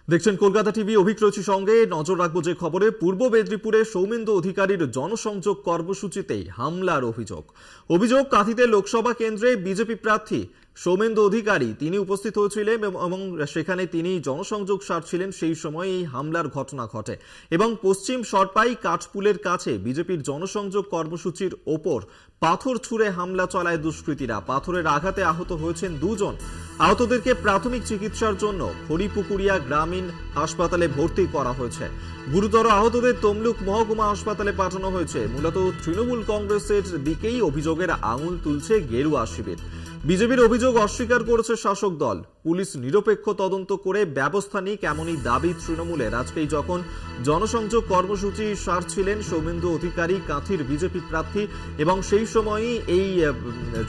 দেখছেন কলকাতা টিভি। অভিক রয়েছে সঙ্গে। নজর রাখবো যে খবরে, পূর্ব মেদিনীপুরে সৌমেন্দু অধিকারীর জনসংযোগ কর্মসূচিতে হামলার অভিযোগ কাঁথিতে লোকসভা কেন্দ্রে বিজেপি প্রার্থী সৌমেন্দু অধিকারী তিনি উপস্থিত হয়েছিলেন এবং সেখানে তিনি জনসংযোগ সারছিলেন, সেই সময় এই হামলার ঘটনা ঘটে এবং পশ্চিম সরপাই কাঠপুলের কাছে বিজেপির জনসংযোগ কর্মসূচির ওপর পাথর ছুঁড়ে হামলা চালায় দুষ্কৃতীরা। পাথরের আঘাতে আহত হয়েছেন দুজন। আহতদেরকে প্রাথমিক চিকিৎসার জন্য হরিপুকুরিয়া গ্রামীণ হাসপাতালে ভর্তি করা হয়েছে। গুরুতর আহতদের তমলুক মহকুমা হাসপাতালে পাঠানো হয়েছে। মূলত তৃণমূল কংগ্রেসের দিকেই অভিযোগের আঙুল তুলছে গেরুয়া শিবির। বিজেপির অভিযোগ অস্বীকার করেছে শাসক দল। পুলিশ নিরপেক্ষ তদন্ত করে ব্যবস্থা নিক, এমনই দাবি তৃণমূলের। আজকেই যখন জনসংযোগ কর্মসূচি সারছিলেন সৌমেন্দু অধিকারী, কাঁথির বিজেপি প্রার্থী, এবং সেই সময়ই এই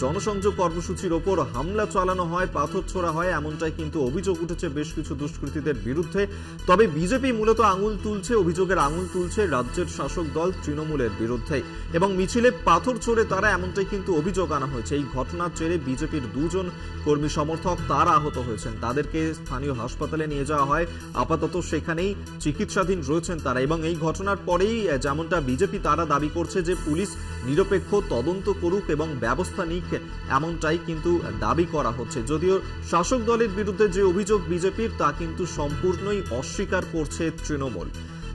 জনসংযোগ কর্মসূচির ওপর হামলা চালানো হয়, পাথর ছোড়া হয়, এমনটাই কিন্তু অভিযোগ উঠেছে বেশ কিছু দুষ্কৃতীদের বিরুদ্ধে। তবে বিজেপি মূলত আঙুল তুলছে, অভিযোগের আঙুল তুলছে রাজ্যের শাসক দল তৃণমূলের বিরুদ্ধে, এবং মিছিলে পাথর ছোড়ে তারা, এমনটাই কিন্তু অভিযোগ আনা হয়েছে। এই ঘটনার জেরে বিজেপির দুজন কর্মী সমর্থক তারা আহত হয়েছেন। তাদেরকে স্থানীয় হাসপাতালে নিয়ে যাওয়া হয়, আপাতত সেখানেই চিকিৎসাধীন রয়েছেন তারা। এবং এই ঘটনার পরেই যেমনটা বিজেপি তারা দাবি করছে যে পুলিশ নিরপেক্ষ তদন্ত করুক এবং ব্যবস্থা নিক, এমনটাই কিন্তু দাবি করা হচ্ছে। যদিও শাসক দলের বিরুদ্ধে যে অভিযোগ বিজেপির, তা কিন্তু সম্পূর্ণই অস্বীকার করছে তৃণমূল।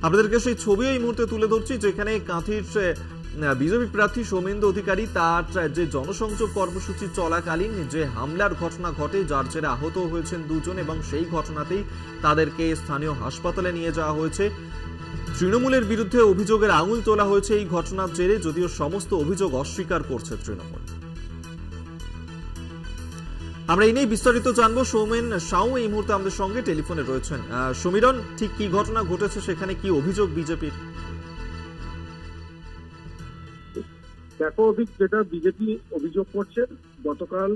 আপনাদেরকে সেই ছবি এই মুহূর্তে তুলে ধরছি, যেখানে কাঁথির বিজেপি প্রার্থী সৌমেন্দু অধিকারী তার যে জনসংযোগ কর্মসূচি চলাকালীন যে হামলার ঘটনা ঘটে, যার জেরে আহত হয়েছেন দুজন, এবং সেই ঘটনাতেই তাদেরকে স্থানীয় হাসপাতালে নিয়ে যাওয়া হয়েছে। তৃণমূলের বিরুদ্ধে অভিযোগের আঙুল তোলা হয়েছে এই ঘটনার জেরে, যদিও সমস্ত অভিযোগ অস্বীকার করছে তৃণমূল। আমরা এই নিয়ে বিস্তারিত জানবো। সৌমেন সাউ এই মুহূর্তে আমাদের সঙ্গে টেলিফোনে রয়েছেন। সমীরণ, ঠিক কি ঘটনা ঘটেছে, সেখানে কি অভিযোগ বিজেপির? দেখো অভিক, যেটা বিজেপি অভিযোগ করছে, গতকাল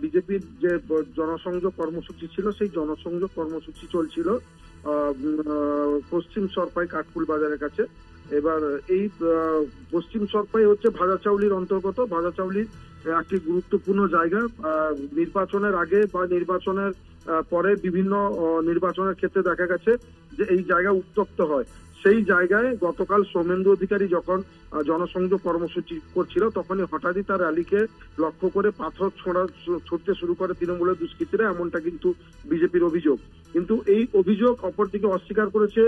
বিজেপির যে জনসংযোগ কর্মসূচি ছিল, সেই জনসংযোগ কর্মসূচি চলছিল পশ্চিম সরপাই কাঠপুল বাজারের কাছে। এবার এই পশ্চিম সরপাই হচ্ছে ভাজাচাউলির অন্তর্গত। ভাজাচাউলির একটি গুরুত্বপূর্ণ জায়গা। নির্বাচনের আগে বা নির্বাচনের পরে বিভিন্ন নির্বাচনের ক্ষেত্রে দেখা গেছে যে এই জায়গা উত্তপ্ত হয়। সেই জায়গায় গতকাল সৌমেন্দু অধিকারী যখন জনসংযোগ কর্মসূচি করছিল, তখনই হঠাৎই তার র্যালিকে লক্ষ্য করে পাথর ছুটতে শুরু করে তৃণমূলের দুষ্কৃতীরা, এমনটা কিন্তু বিজেপির অভিযোগ। কিন্তু এই অভিযোগ অপরদিকে অস্বীকার করেছে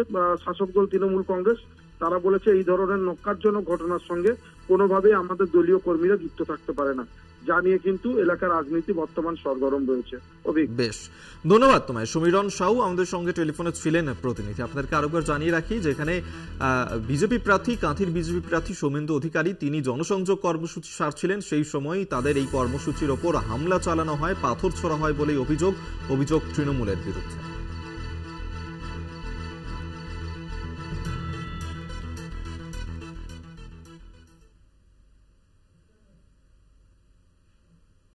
শাসক দল তৃণমূল কংগ্রেস। তারা বলেছে এই ধরনের ন্যক্কারজনক ঘটনার সঙ্গে কোনোভাবেই আমাদের দলীয় কর্মীরা যুক্ত থাকতে পারে না, যা নিয়ে কিন্তু এলাকার রাজনীতি বর্তমান সরগরম রয়েছে। বেশ, ধন্যবাদ তোমায়। সমীরণ সাউ আমাদের সঙ্গে টেলিফোনে ছিলেন প্রতিনিধি। আপনাদেরকে আরেকবার জানিয়ে রাখি, যেখানে বিজেপি প্রার্থী, কাঁথির বিজেপি প্রার্থী সৌমেন্দু অধিকারী তিনি জনসংযোগ কর্মসূচি সারছিলেন, সেই সময় তাদের এই কর্মসূচির ওপর হামলা চালানো হয়, পাথর ছোড়া হয় বলেই অভিযোগ তৃণমূলের বিরুদ্ধে।